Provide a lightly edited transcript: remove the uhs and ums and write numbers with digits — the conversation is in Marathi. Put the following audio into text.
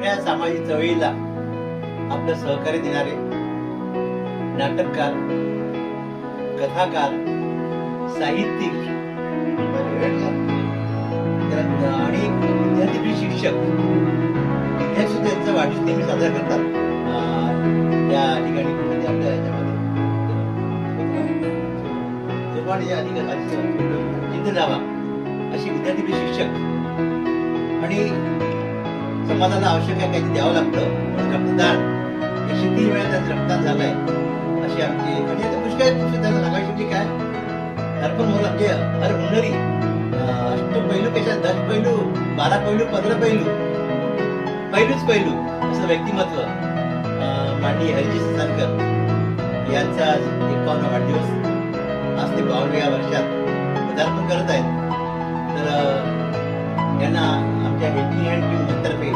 मोठ्या सामाजिक चळवळीला आपलं सहकार्य देणारे नाटककार, कथाकार, साहित्यिक आणि विद्यार्थी शिक्षक विद्यार्थी त्यांचा वाढदिवस नेहमी साजरा करतात या ठिकाणी आपल्या याच्यामध्ये अशी विद्यार्थी शिक्षक आणि समाजाला आवश्यक आहे काही द्यावं लागतं म्हणून रक्तदान 103 वेळा त्यात रक्तदान झालंय अशी आमची आणि आता पुष्कळ त्यांना सांगायची काय अर्पण म्हणून म्हणजे हर हुनरी अष्टपैलू कशा 10 पैलू 12 पैलू 15 पैलू पैलू असं व्यक्तिमत्व माननीय हरिजी ससानकर यांचा 51 वाढदिवस आज ते 52व्या वर्षात पदार्पण करत आहेत. तर यांना आमच्या हेल्पिंग हँड टीम तर्फे